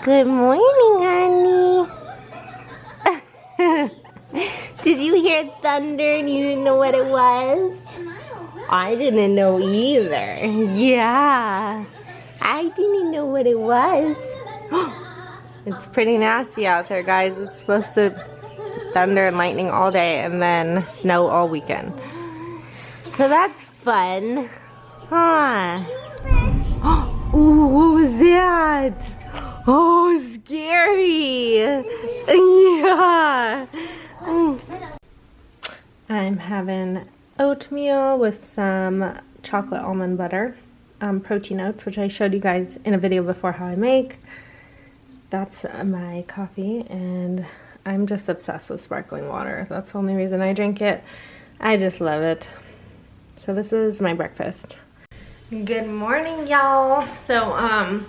Good morning, honey. Did you hear thunder and you didn't know what it was? I didn't know either. Yeah. I didn't know what it was. It's pretty nasty out there, guys. It's supposed to thunder and lightning all day and then snow all weekend. So that's fun. Huh. Ooh, what was that? Oh, scary. Yeah. I'm having oatmeal with some chocolate almond butter, protein oats, which I showed you guys in a video before how I make. That's my coffee, and I'm just obsessed with sparkling water. That's the only reason I drink it. I just love it. So this is my breakfast. Good morning, y'all. So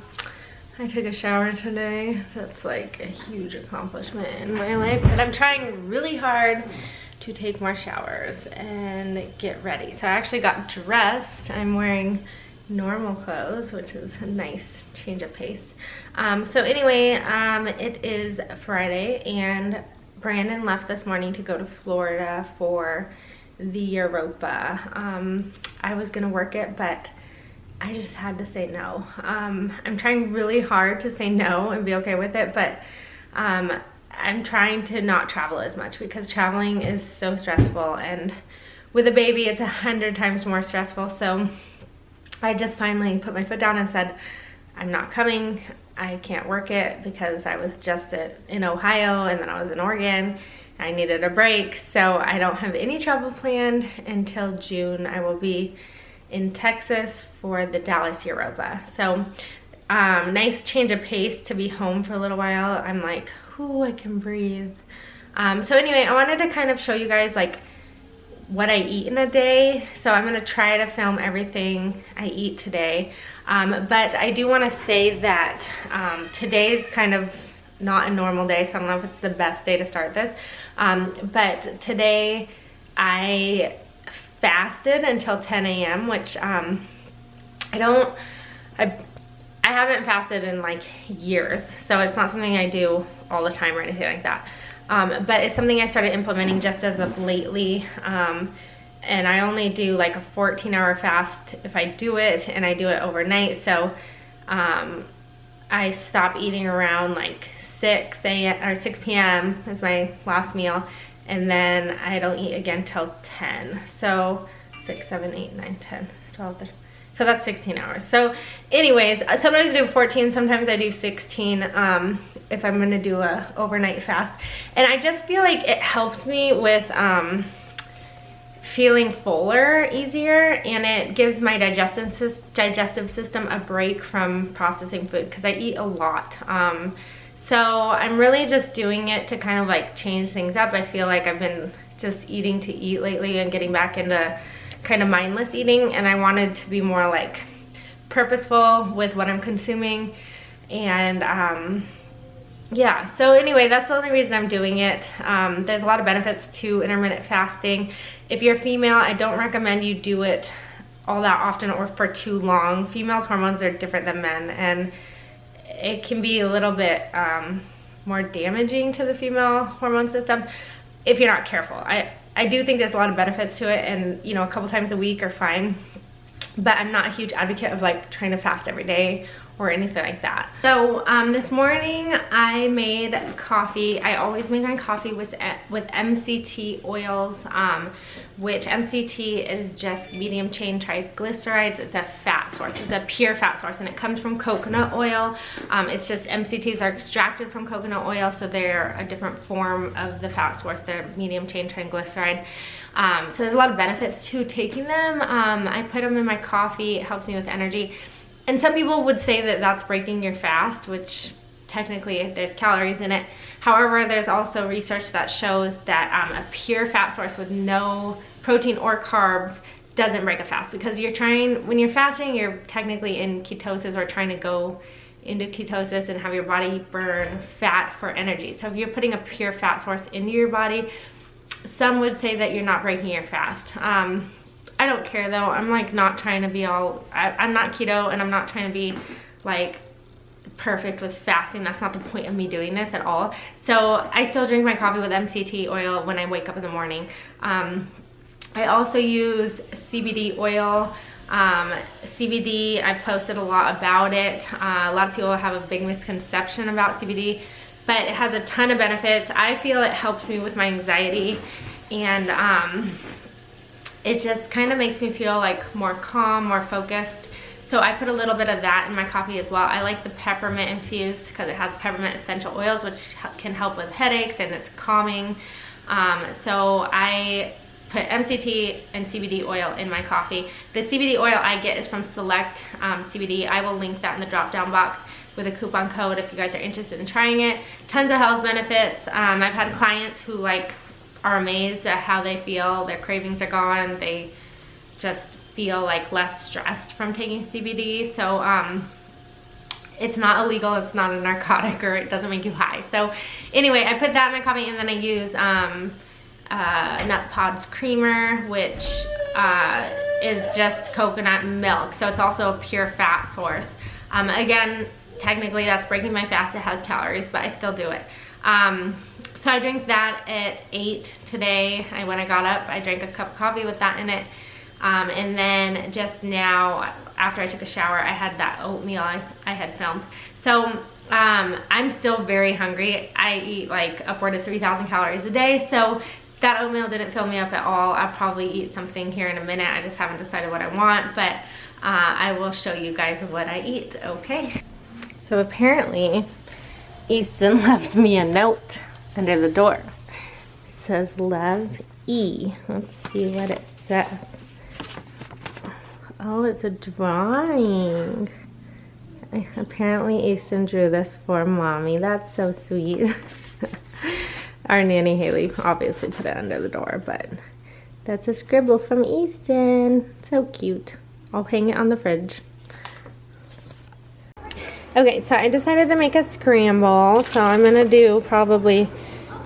I took a shower today. That's like a huge accomplishment in my life, but I'm trying really hard to take more showers and get ready. So I actually got dressed. I'm wearing normal clothes, which is a nice change of pace. So anyway, it is Friday and Brandon left this morning to go to Florida for the Europa. I was gonna work it, but I just had to say no. I'm trying really hard to say no and be okay with it, but I'm trying to not travel as much because traveling is so stressful, and with a baby it's 100 times more stressful. So I just finally put my foot down and said, I'm not coming. I can't work it because I was just in Ohio and then I was in Oregon. I needed a break, so I don't have any travel planned until June. I will be in Texas for the Dallas Europa. So nice change of pace to be home for a little while. I'm like, ooh, I can breathe. So anyway, I wanted to kind of show you guys like what I eat in a day. So I'm gonna try to film everything I eat today. But I do wanna say that today is kind of not a normal day, so I don't know if it's the best day to start this. But today I fasted until 10 a.m. which I haven't fasted in like years, so it's not something I do all the time or anything like that. But it's something I started implementing just as of lately. And I only do like a 14-hour fast if I do it, and I do it overnight. So I stop eating around like 6 a.m. or 6 p.m. is my last meal, and then I don't eat again till 10. So 6, 7, 8, 9, 10, 12, 13. So that's 16 hours. So anyways, sometimes I do 14, sometimes I do 16 if I'm gonna do a overnight fast. And I just feel like it helps me with feeling fuller easier, and it gives my digestive system a break from processing food because I eat a lot. So I'm really just doing it to kind of like change things up. I feel like I've been just eating to eat lately and getting back into kind of mindless eating, and I wanted to be more like purposeful with what I'm consuming. And yeah, so anyway, that's the only reason I'm doing it. There's a lot of benefits to intermittent fasting. If you're female, I don't recommend you do it all that often or for too long. Females' hormones are different than men, and it can be a little bit more damaging to the female hormone system if you're not careful. I do think there's a lot of benefits to it, and you know, a couple times a week are fine, but I'm not a huge advocate of like trying to fast every day or anything like that. So this morning I made coffee. I always make my coffee with MCT oils, which MCT is just medium chain triglycerides. It's a fat source. It's a pure fat source, and it comes from coconut oil. It's just MCTs are extracted from coconut oil, so they're a different form of the fat source. They're medium chain triglyceride. So there's a lot of benefits to taking them. I put them in my coffee. It helps me with energy. And some people would say that that's breaking your fast, which technically there's calories in it. However, there's also research that shows that a pure fat source with no protein or carbs doesn't break a fast, because when you're fasting, you're technically in ketosis or trying to go into ketosis and have your body burn fat for energy. So if you're putting a pure fat source into your body, some would say that you're not breaking your fast. I don't care though. I'm like not trying to be all, I'm not keto, and I'm not trying to be like perfect with fasting. That's not the point of me doing this at all. So I still drink my coffee with MCT oil when I wake up in the morning. I also use CBD oil. CBD, I've posted a lot about it. A lot of people have a big misconception about CBD, but it has a ton of benefits. I feel it helps me with my anxiety, and it just kind of makes me feel like more calm, more focused. So I put a little bit of that in my coffee as well. I like the peppermint infused because it has peppermint essential oils, which can help with headaches, and it's calming. So I put MCT and CBD oil in my coffee. The CBD oil I get is from Select CBD. I will link that in the drop down box with a coupon code if you guys are interested in trying it. Tons of health benefits. I've had clients who are amazed at how they feel. Their cravings are gone. They just feel like less stressed from taking CBD. So it's not illegal, it's not a narcotic, or it doesn't make you high. So anyway, I put that in my coffee, and then I use Nut Pods creamer, which is just coconut milk, so it's also a pure fat source. Again, technically that's breaking my fast. It has calories, but I still do it. So I drank that at 8 today. When I got up, I drank a cup of coffee with that in it. And then just now, after I took a shower, I had that oatmeal I had filmed. So I'm still very hungry. I eat like upward of 3,000 calories a day, so that oatmeal didn't fill me up at all. I'll probably eat something here in a minute. I just haven't decided what I want, but I will show you guys what I eat, okay? So apparently, Easton left me a note under the door. It says, "Love E." Let's see what it says. Oh, it's a drawing. Apparently Easton drew this for Mommy. That's so sweet. Our nanny Haley obviously put it under the door, but that's a scribble from Easton. So cute. I'll hang it on the fridge. Okay, so I decided to make a scramble. So I'm gonna do probably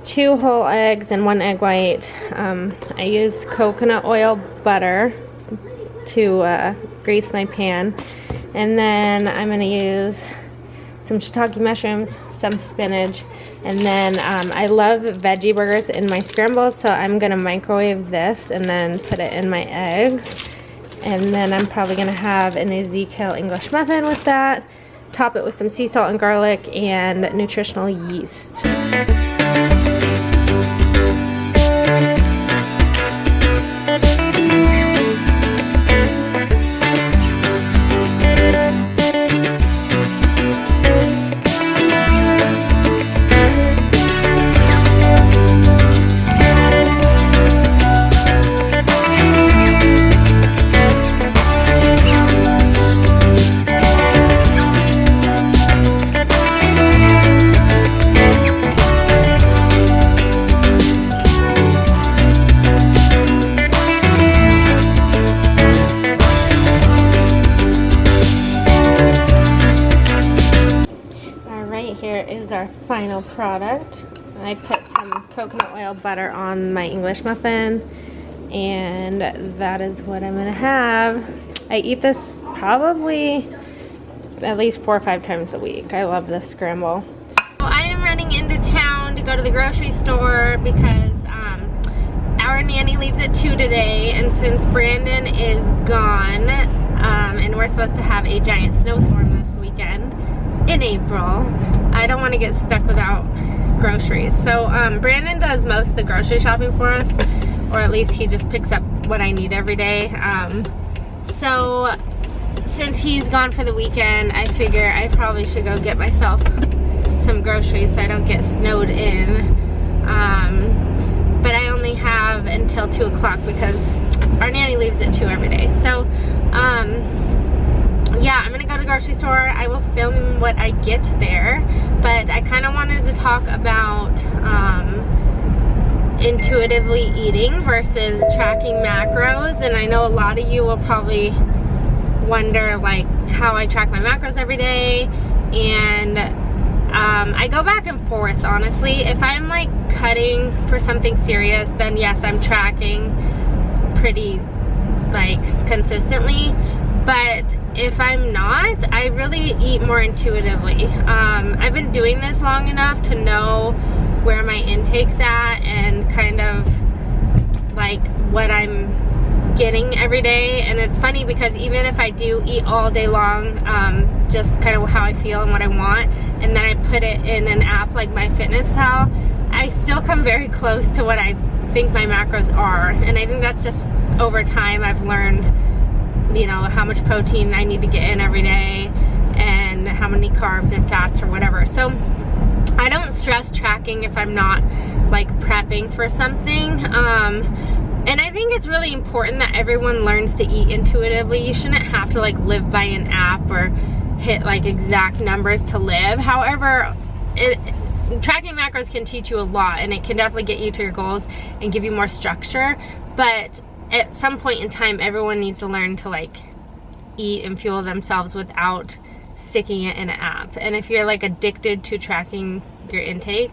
2 whole eggs and 1 egg white. I use coconut oil butter to grease my pan, and then I'm going to use some shiitake mushrooms, some spinach, and then I love veggie burgers in my scrambles, so I'm going to microwave this and then put it in my eggs, and then I'm probably going to have an Ezekiel English muffin with that, top it with some sea salt and garlic and nutritional yeast. Our final product. I put some coconut oil butter on my English muffin, and that is what I'm gonna have. I eat this probably at least 4 or 5 times a week. I love this scramble. So I am running into town to go to the grocery store because our nanny leaves at 2 today, and since Brandon is gone, and we're supposed to have a giant snowstorm this weekend in April, I don't want to get stuck without groceries. So Brandon does most of the grocery shopping for us, or at least he just picks up what I need every day. So since he's gone for the weekend, I figure I probably should go get myself some groceries so I don't get snowed in. But I only have until 2 o'clock because our nanny leaves at 2 every day. So yeah, I'm gonna go to the grocery store. I will film what I get there, but I kind of wanted to talk about intuitively eating versus tracking macros. And I know a lot of you will probably wonder like how I track my macros every day, and I go back and forth, honestly. If I'm like cutting for something serious, then yes, I'm tracking pretty like consistently. But if I'm not, I really eat more intuitively. I've been doing this long enough to know where my intake's at and kind of like what I'm getting every day. And it's funny because even if I do eat all day long, just kind of how I feel and what I want, and then I put it in an app like MyFitnessPal, I still come very close to what I think my macros are. And I think that's just over time I've learned, you know, how much protein I need to get in every day and how many carbs and fats or whatever. So I don't stress tracking if I'm not like prepping for something. And I think it's really important that everyone learns to eat intuitively. You shouldn't have to like live by an app or hit like exact numbers to live. However, tracking macros can teach you a lot, and it can definitely get you to your goals and give you more structure. But at some point in time, everyone needs to learn to like eat and fuel themselves without sticking it in an app. And if you're like addicted to tracking your intake,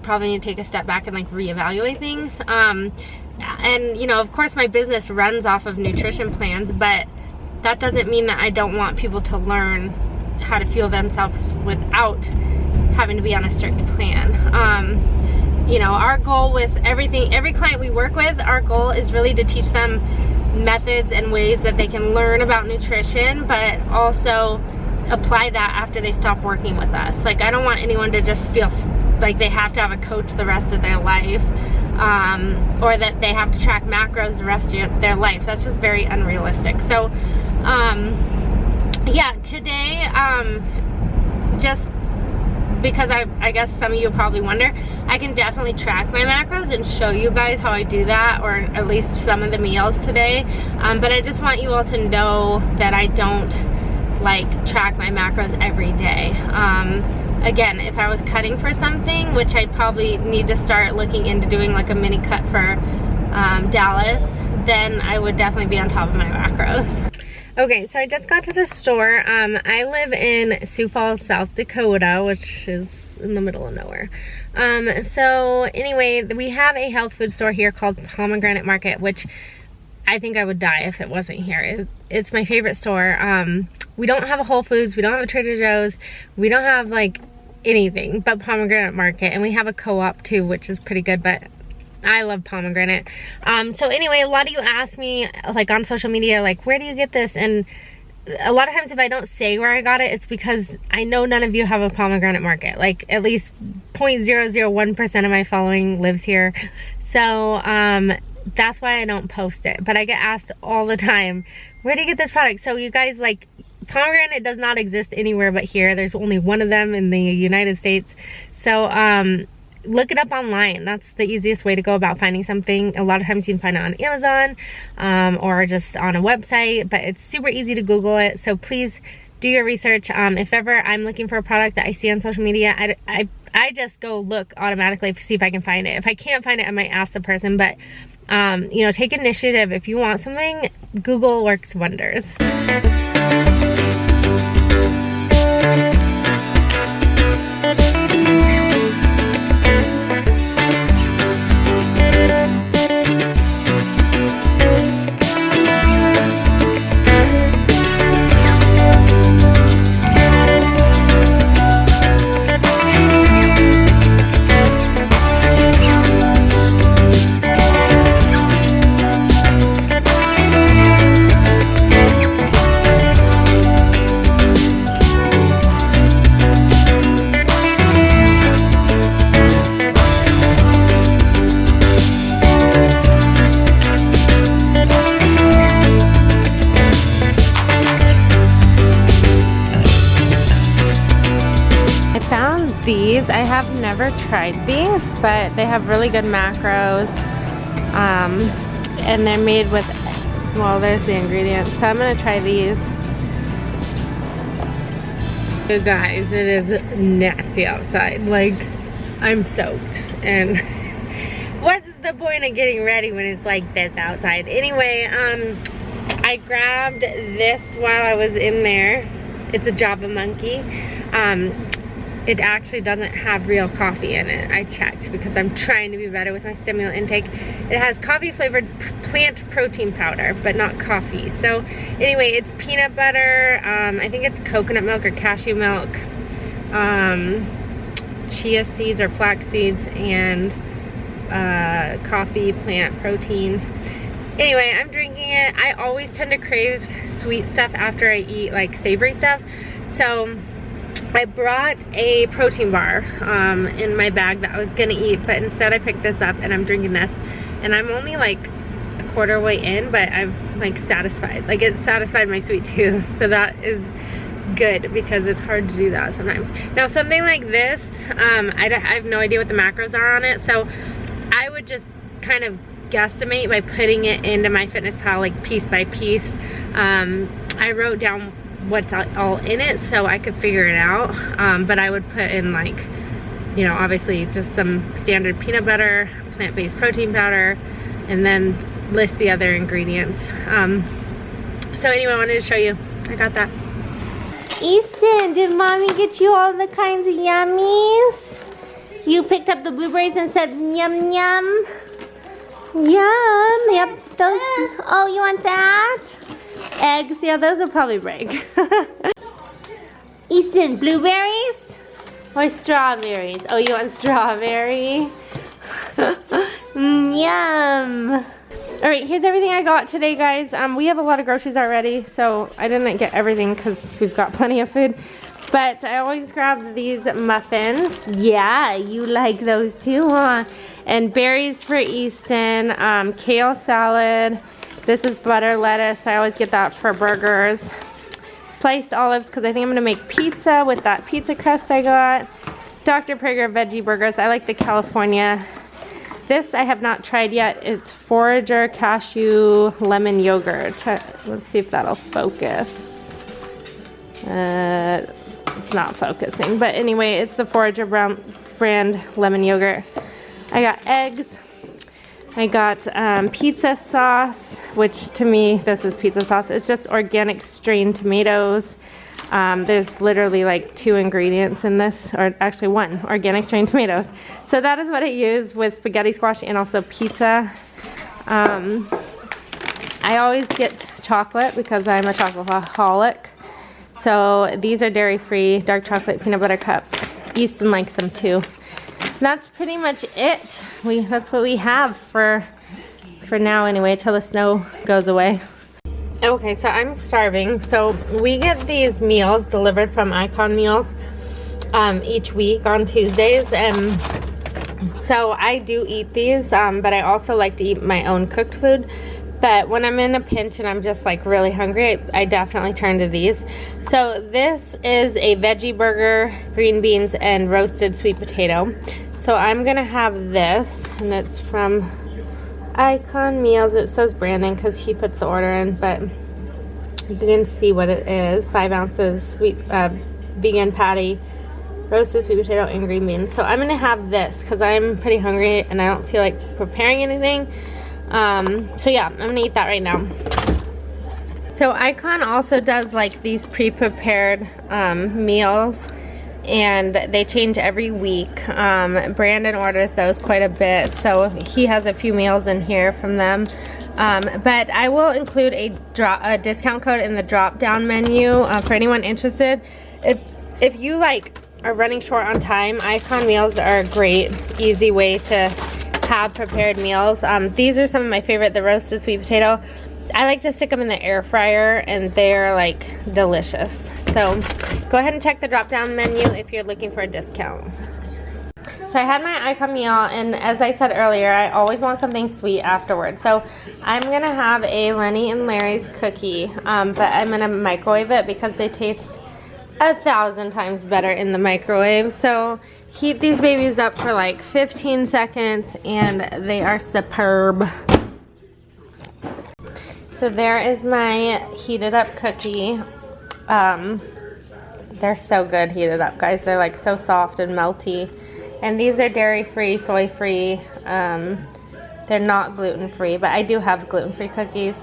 probably need to take a step back and like reevaluate things. And you know, of course my business runs off of nutrition plans, but that doesn't mean that I don't want people to learn how to fuel themselves without having to be on a strict plan. You know, our goal with every client we work with, our goal is really to teach them methods and ways that they can learn about nutrition, but also apply that after they stop working with us. Like, I don't want anyone to just feel like they have to have a coach the rest of their life, or that they have to track macros the rest of their life. That's just very unrealistic. So, yeah, today, just because I guess some of you probably wonder, I can definitely track my macros and show you guys how I do that, or at least some of the meals today. But I just want you all to know that I don't like track my macros every day. Again, if I was cutting for something, which I'd probably need to start looking into doing like a mini cut for Dallas, then I would definitely be on top of my macros. Okay, so I just got to the store. I live in Sioux Falls, South Dakota, which is in the middle of nowhere. So anyway, we have a health food store here called Pomegranate Market, which I think I would die if it wasn't here. It's my favorite store. We don't have a Whole Foods, we don't have a Trader Joe's, we don't have like anything but Pomegranate Market, and we have a co-op too, which is pretty good, but I love pomegranate. So anyway, a lot of you ask me like on social media, like, where do you get this? And a lot of times if I don't say where I got it, it's because I know none of you have a Pomegranate Market. Like, at least 0.001% of my following lives here. So that's why I don't post it. But I get asked all the time, where do you get this product? So you guys, like, pomegranate does not exist anywhere but here. There's only one of them in the United States. So look it up online. That's the easiest way to go about finding something. A lot of times you can find it on Amazon or just on a website, but it's super easy to Google it. So please do your research. If ever I'm looking for a product that I see on social media, I just go look automatically to see if I can find it. If I can't find it, I might ask the person, but you know, take initiative. If you want something, Google works wonders. These, I have never tried these, but they have really good macros, and they're made with, well, there's the ingredients, so I'm gonna try these. You guys, it is nasty outside. Like, I'm soaked, and what's the point of getting ready when it's like this outside? Anyway, I grabbed this while I was in there. It's a Java Monkey. it actually doesn't have real coffee in it. I checked because I'm trying to be better with my stimulant intake. It has coffee flavored plant protein powder, but not coffee. So anyway, it's peanut butter, I think it's coconut milk or cashew milk, chia seeds or flax seeds, and coffee plant protein. Anyway, I'm drinking it. I always tend to crave sweet stuff after I eat like savory stuff. So I brought a protein bar in my bag that I was gonna eat, but instead I picked this up and I'm drinking this. And I'm only like a quarter way in, but I'm like satisfied. Like it satisfied my sweet tooth. So that is good because it's hard to do that sometimes. Now something like this, I have no idea what the macros are on it. So I would just kind of guesstimate by putting it into MyFitnessPal like piece by piece. I wrote down what's all in it so I could figure it out, but I would put in like, you know, obviously just some standard peanut butter, plant-based protein powder, and then list the other ingredients. So anyway, I wanted to show you. I got that. Easton, did mommy get you all the kinds of yummies? You picked up the blueberries and said yum yum. Yum. Yep, those. Oh, you want that? Eggs. Yeah, those will probably break. Easton, blueberries or strawberries? Oh, you want strawberry? Yum. All right, here's everything I got today, guys. We have a lot of groceries already, so I didn't get everything because we've got plenty of food. But I always grab these muffins. Yeah, you like those too, huh? And berries for Easton, kale salad. This is butter lettuce. I always get that for burgers. Sliced olives because I think I'm gonna make pizza with that pizza crust I got. Dr. Prager veggie burgers. I like the California. This I have not tried yet. It's Forager cashew lemon yogurt. Let's see if that'll focus. It's not focusing, but anyway, it's the Forager brand lemon yogurt. I got eggs. I got pizza sauce, which to me, this is pizza sauce. It's just organic strained tomatoes. There's literally like 2 ingredients in this, or actually 1, organic strained tomatoes. So that is what I use with spaghetti squash and also pizza. I always get chocolate because I'm a chocoholic. So these are dairy-free, dark chocolate peanut butter cups. Easton likes them too. That's pretty much it. That's what we have for now anyway, till the snow goes away. Okay, so I'm starving. So we get these meals delivered from Icon Meals each week on Tuesdays, and so I do eat these, but I also like to eat my own cooked food. But when I'm in a pinch and I'm just like really hungry, I definitely turn to these. So this is a veggie burger, green beans, and roasted sweet potato. So I'm gonna have this, and it's from Icon Meals. It says Brandon because he puts the order in, but you can see what it is. 5 ounces sweet vegan patty, roasted sweet potato, and green beans. So I'm gonna have this because I'm pretty hungry and I don't feel like preparing anything. So yeah, I'm gonna eat that right now. So Icon also does like these pre-prepared meals, and they change every week. Brandon orders those quite a bit, so he has a few meals in here from them. But I will include a discount code in the drop-down menu for anyone interested. If you like are running short on time, Icon Meals are a great, easy way to have prepared meals. These are some of my favorite. The roasted sweet potato, I like to stick them in the air fryer, and they're like delicious. So go ahead and check the drop-down menu if you're looking for a discount. So I had my Icon meal, and as I said earlier, I always want something sweet afterwards. So I'm gonna have a Lenny and Larry's cookie, but I'm gonna microwave it because they taste 1,000 times better in the microwave. So heat these babies up for like 15 seconds, and they are superb. So there is my heated up cookie. They're so good heated up, guys. They're like so soft and melty. And these are dairy-free, soy-free. They're not gluten-free, but I do have gluten-free cookies.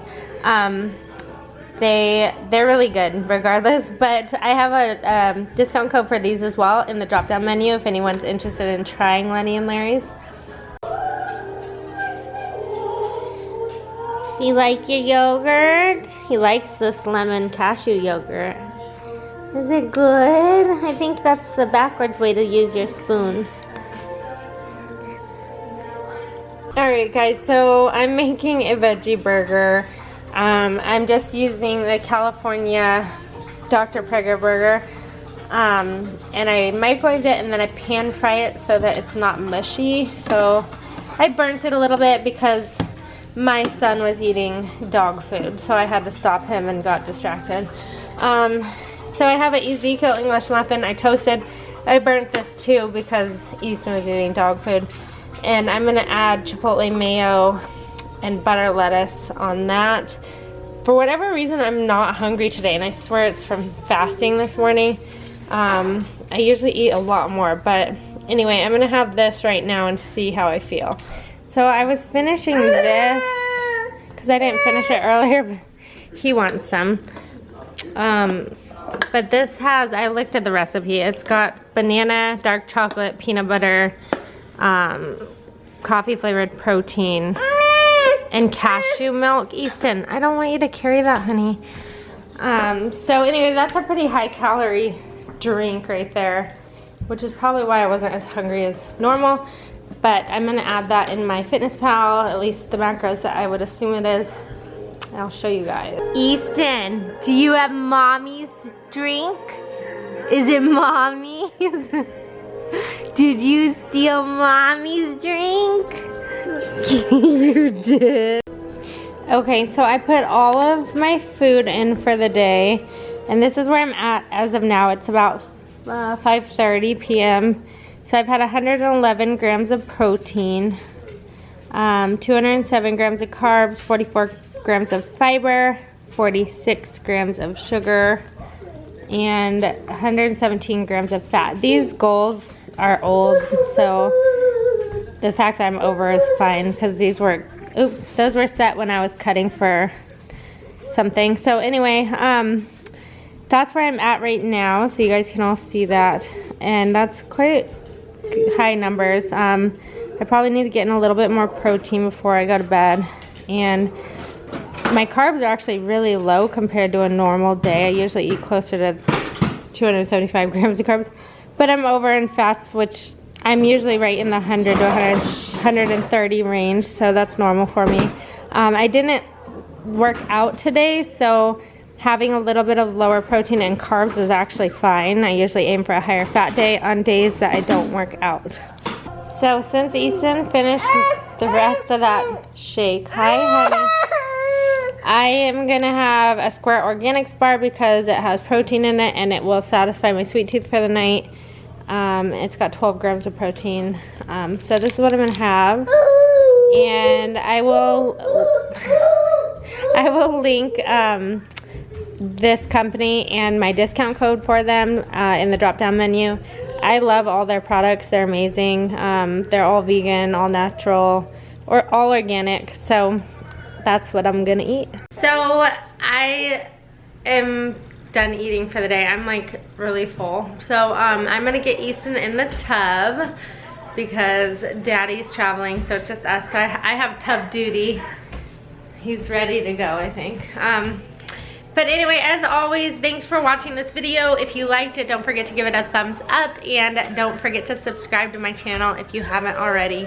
they're really good regardless, but I have a discount code for these as well in the drop down menu if anyone's interested in trying Lenny and Larry's. You like your yogurt? He likes this lemon cashew yogurt. Is it good? I think that's the backwards way to use your spoon. Alright guys, so I'm making a veggie burger. I'm just using the California Dr. Prager burger. And I microwaved it and then I pan fry it so that it's not mushy. So I burnt it a little bit because my son was eating dog food, so I had to stop him and got distracted. So I have an Ezekiel English muffin I toasted. I burnt this too because Easton was eating dog food. And I'm gonna add chipotle mayo and butter lettuce on that. For whatever reason, I'm not hungry today, and I swear it's from fasting this morning. I usually eat a lot more, but anyway, I'm gonna have this right now and see how I feel. So I was finishing this because I didn't finish it earlier, but he wants some. But this has, I looked at the recipe, it's got banana, dark chocolate, peanut butter, coffee flavored protein, and cashew milk. Easton, I don't want you to carry that, honey. So anyway, that's a pretty high calorie drink right there, which is probably why I wasn't as hungry as normal. But I'm gonna add that in my Fitness Pal, at least the macros that I would assume it is. I'll show you guys. Easton, do you have mommy's drink? Is it mommy's? Did you steal mommy's drink? You did. Okay, so I put all of my food in for the day, and this is where I'm at as of now. It's about 5:30 p.m. So I've had 111 grams of protein, 207 grams of carbs, 44 grams of fiber, 46 grams of sugar, and 117 grams of fat. These goals are old, so the fact that I'm over is fine because these were, oops, those were set when I was cutting for something. So anyway, that's where I'm at right now, so you guys can all see that, and that's quite high numbers. I probably need to get in a little bit more protein before I go to bed, and my carbs are actually really low compared to a normal day. I usually eat closer to 275 grams of carbs, but I'm over in fats, which I'm usually right in the 100 to 130 range, so that's normal for me. I didn't work out today, so having a little bit of lower protein and carbs is actually fine. I usually aim for a higher fat day on days that I don't work out. So since Easton finished the rest of that shake, hi honey, I am gonna have a Square Organics bar because it has protein in it and it will satisfy my sweet tooth for the night. It's got 12 grams of protein. So this is what I'm gonna have, and I will link this company and my discount code for them in the drop down menu. I love all their products. They're amazing. They're all vegan, all natural, or all organic. So that's what I'm gonna eat. So I am done eating for the day. I'm like really full. So I'm gonna get Easton in the tub because Daddy's traveling, so it's just us. So I have tub duty. He's ready to go, I think. But anyway, as always, thanks for watching this video. If you liked it, don't forget to give it a thumbs up, and don't forget to subscribe to my channel if you haven't already.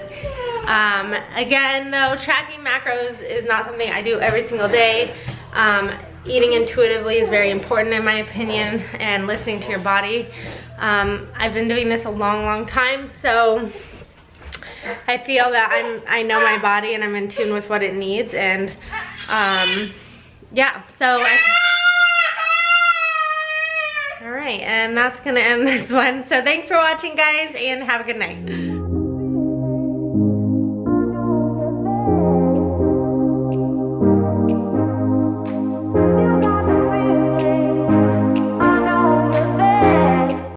Again, though, tracking macros is not something I do every single day. Eating intuitively is very important in my opinion, and listening to your body. I've been doing this a long time, so I feel that I know my body and I'm in tune with what it needs, and yeah, so alright, and that's gonna end this one. So thanks for watching, guys, and have a good night.